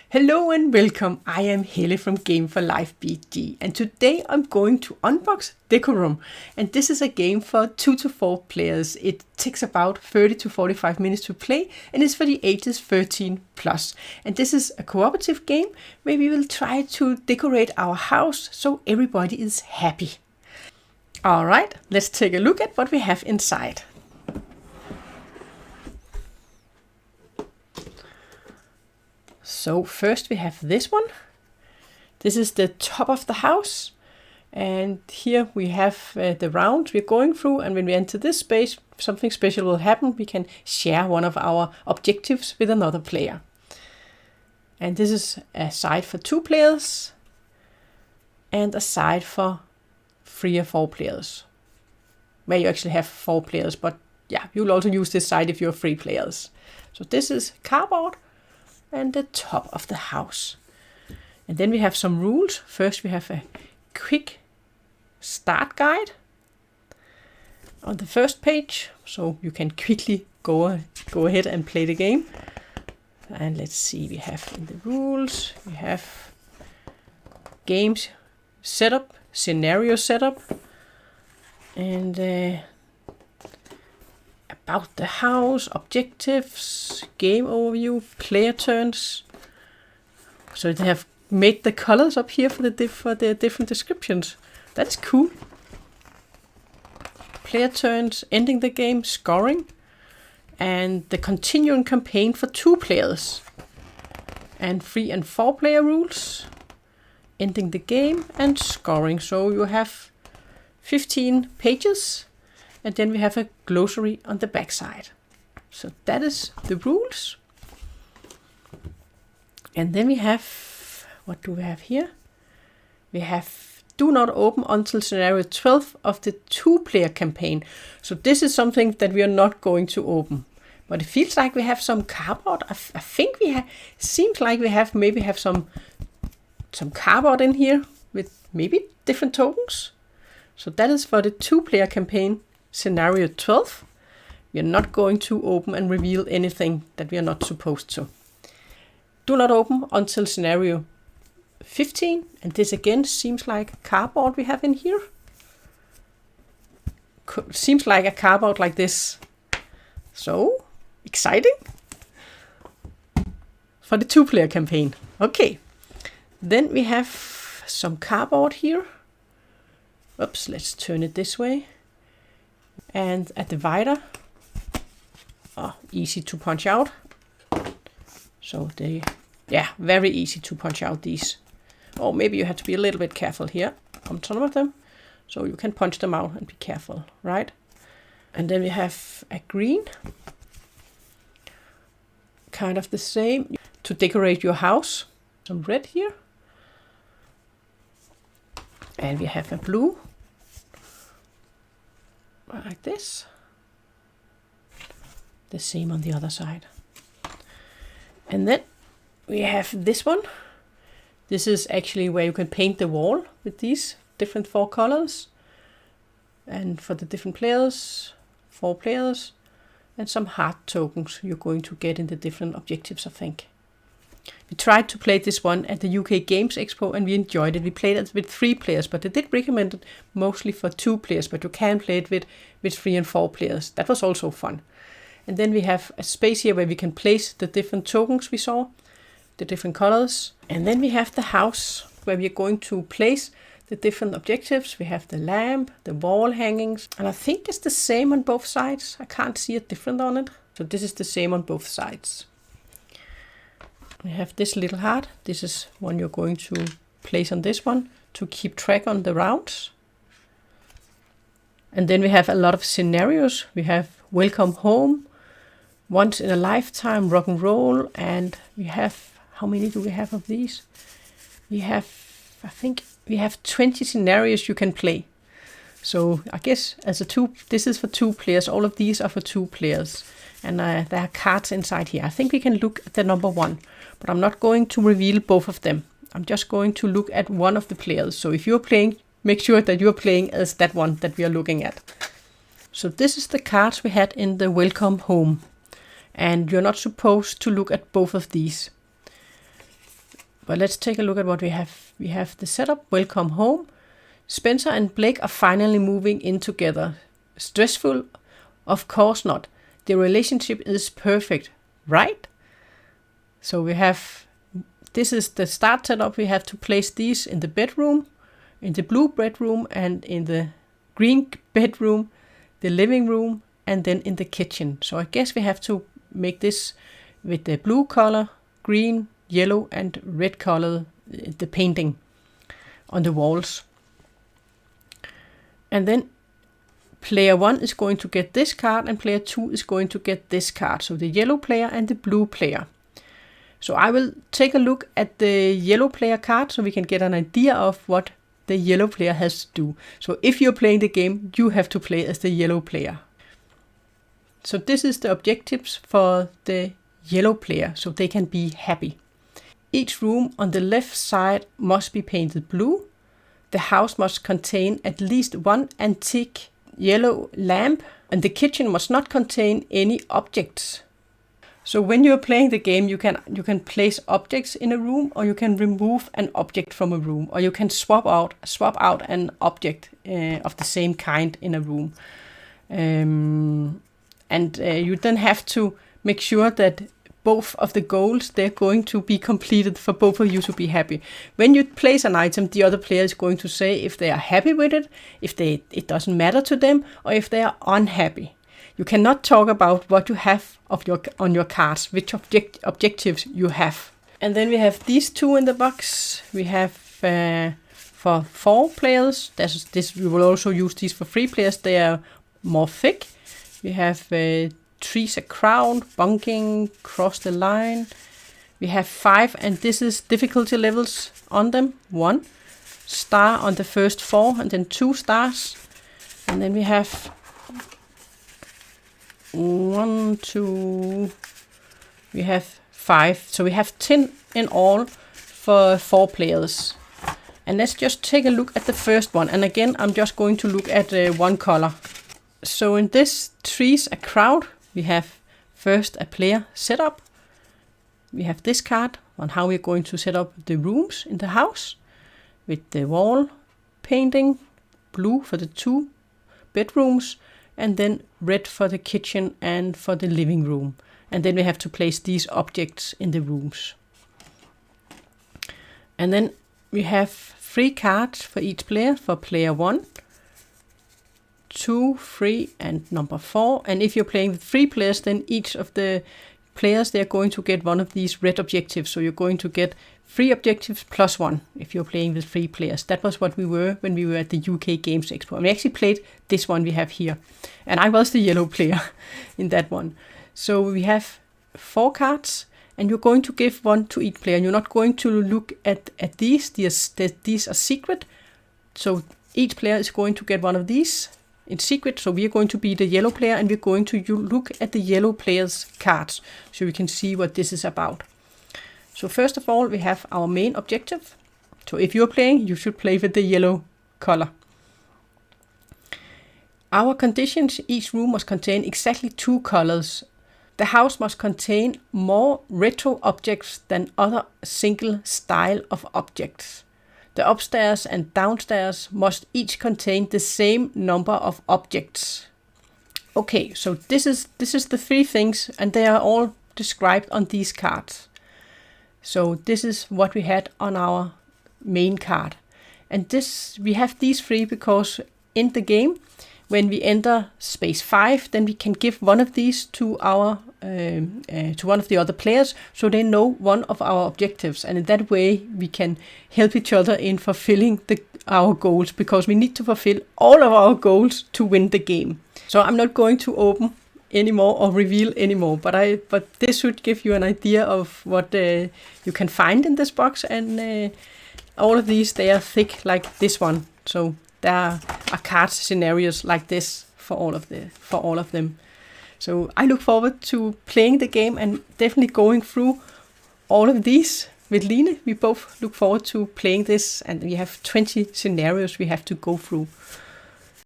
Hello and welcome, I am Helle from Game for Life BG, and today I'm going to unbox Décorum, and this is a game for 2 to 4 players. It takes about 30 to 45 minutes to play and is for the ages 13 plus. And this is a cooperative game where we will try to decorate our house so everybody is happy. Alright, let's take a look at what we have inside. So first we have this one. This is the top of the house, and here we have the round we're going through, and when we enter this space something special will happen. We can share one of our objectives with another player. And this is a side for 2 players and a side for 3 or 4 players, where you actually have 4 players, but yeah, you'll also use this side if you're 3 players. So this is cardboard and the top of the house. And then we have some rules. First we have a quick start guide on the first page, so you can quickly go ahead and play the game. And let's see, we have in the rules, we have games setup, scenario setup, and about the house, objectives, game overview, player turns. So they have made the colors up here for the different descriptions. That's cool. Player turns, ending the game, scoring, and the continuing campaign for 2 players, and 3 and 4 player rules, ending the game and scoring. So you have 15 pages. And then we have a glossary on the back side. So that is the rules. And then we have, what do we have here? We have do not open until scenario 12 of the 2-player campaign. So this is something that we are not going to open. But it feels like we have some cardboard. I think we have, seems like we have maybe have some cardboard in here with maybe different tokens. So that is for the 2-player campaign. Scenario 12. We are not going to open and reveal anything that we are not supposed to. Do not open until scenario 15. And this again seems like cardboard we have in here. Seems like a cardboard like this. So exciting. For the 2-player campaign. Okay. Then we have some cardboard here. Oops, let's turn it this way. And a divider, easy to punch out. So very easy to punch out these. Or maybe you have to be a little bit careful here on some of them, so you can punch them out and be careful, right? And then we have a green, kind of the same, to decorate your house. Some red here. And we have a blue, like this. The same on the other side. And then we have this one. This is actually where you can paint the wall with these different 4 colors. And for the different players, 4 players, and some heart tokens you're going to get in the different objectives, I think. We tried to play this one at the UK Games Expo and we enjoyed it. We played it with 3 players, but they did recommend it mostly for 2 players, but you can play it with 3 and 4 players. That was also fun. And then we have a space here where we can place the different tokens we saw, the different colors. And then we have the house where we are going to place the different objectives. We have the lamp, the wall hangings, and I think it's the same on both sides. I can't see it different on it. So this is the same on both sides. We have this little heart. This is one you're going to place on this one to keep track on the rounds. And then we have a lot of scenarios. We have welcome home, once in a lifetime, rock and roll, and we have, how many do we have of these? We have, I think we have 20 scenarios you can play. So I guess this is for 2 players. All of these are for 2 players. And there are cards inside here. I think we can look at the number 1, but I'm not going to reveal both of them. I'm just going to look at one of the players. So if you're playing, make sure that you're playing as that one that we are looking at. So this is the cards we had in the welcome home. And you're not supposed to look at both of these. But let's take a look at what we have. We have the setup, welcome home. Spencer and Blake are finally moving in together. Stressful? Of course not. The relationship is perfect, right? So we have, this is the start setup. We have to place these in the bedroom, in the blue bedroom, and in the green bedroom, the living room, and then in the kitchen. So I guess we have to make this with the blue color, green, yellow, and red color, the painting on the walls. And then player 1 is going to get this card, and player 2 is going to get this card. So the yellow player and the blue player. So I will take a look at the yellow player card so we can get an idea of what the yellow player has to do. So if you're playing the game, you have to play as the yellow player. So this is the objectives for the yellow player, so they can be happy. Each room on the left side must be painted blue. The house must contain at least one antique yellow lamp, and the kitchen must not contain any objects. So when you're playing the game, you can place objects in a room, or you can remove an object from a room, or you can swap out an object of the same kind in a room. You then have to make sure that both of the goals, they're going to be completed for both of you to be happy. When you place an item, the other player is going to say if they are happy with it, if it doesn't matter to them, or if they are unhappy. You cannot talk about what you have on your cards, which objectives you have. And then we have these two in the box. We have for 4 players. We will also use these for 3 players. They are more thick. We have trees a crown, bunking, cross the line. We have 5, and this is difficulty levels on them. 1 star on the first 4, and then 2 stars. And then we have 1, 2, we have 5. So we have 10 in all for 4 players. And let's just take a look at the first one. And again, I'm just going to look at one color. So in this trees a crowd, we have first a player setup. We have this card on how we're going to set up the rooms in the house with the wall painting, blue for the 2 bedrooms, and then red for the kitchen and for the living room. And then we have to place these objects in the rooms. And then we have 3 cards for each player. For player 1, 2, 3, and number 4. And if you're playing with 3 players, then each of the players, they're going to get one of these red objectives. So you're going to get 3 objectives plus 1 if you're playing with 3 players. That was what we were when we were at the UK Games Expo. And we actually played this one we have here. And I was the yellow player in that one. So we have 4 cards, and you're going to give 1 to each player. You're not going to look at these. These are secret. So each player is going to get one of these in secret. So we are going to be the yellow player, and we're going to look at the yellow player's cards so we can see what this is about. So first of all, we have our main objective. So if you're playing, you should play with the yellow color. Our conditions: each room must contain exactly 2 colors. The house must contain more retro objects than other single style of objects. The upstairs and downstairs must each contain the same number of objects. Okay, so this is the 3 things, and they are all described on these cards. So this is what we had on our main card. And we have these 3 because in the game, when we enter space 5, then we can give one of these to to one of the other players, so they know one of our objectives, and in that way we can help each other in fulfilling our goals, because we need to fulfill all of our goals to win the game. So I'm not going to open anymore or reveal anymore, but this should give you an idea of what you can find in this box, and all of these, they are thick like this one. So there are card scenarios like this for all of them. So I look forward to playing the game and definitely going through all of these with Line. We both look forward to playing this, and we have 20 scenarios we have to go through.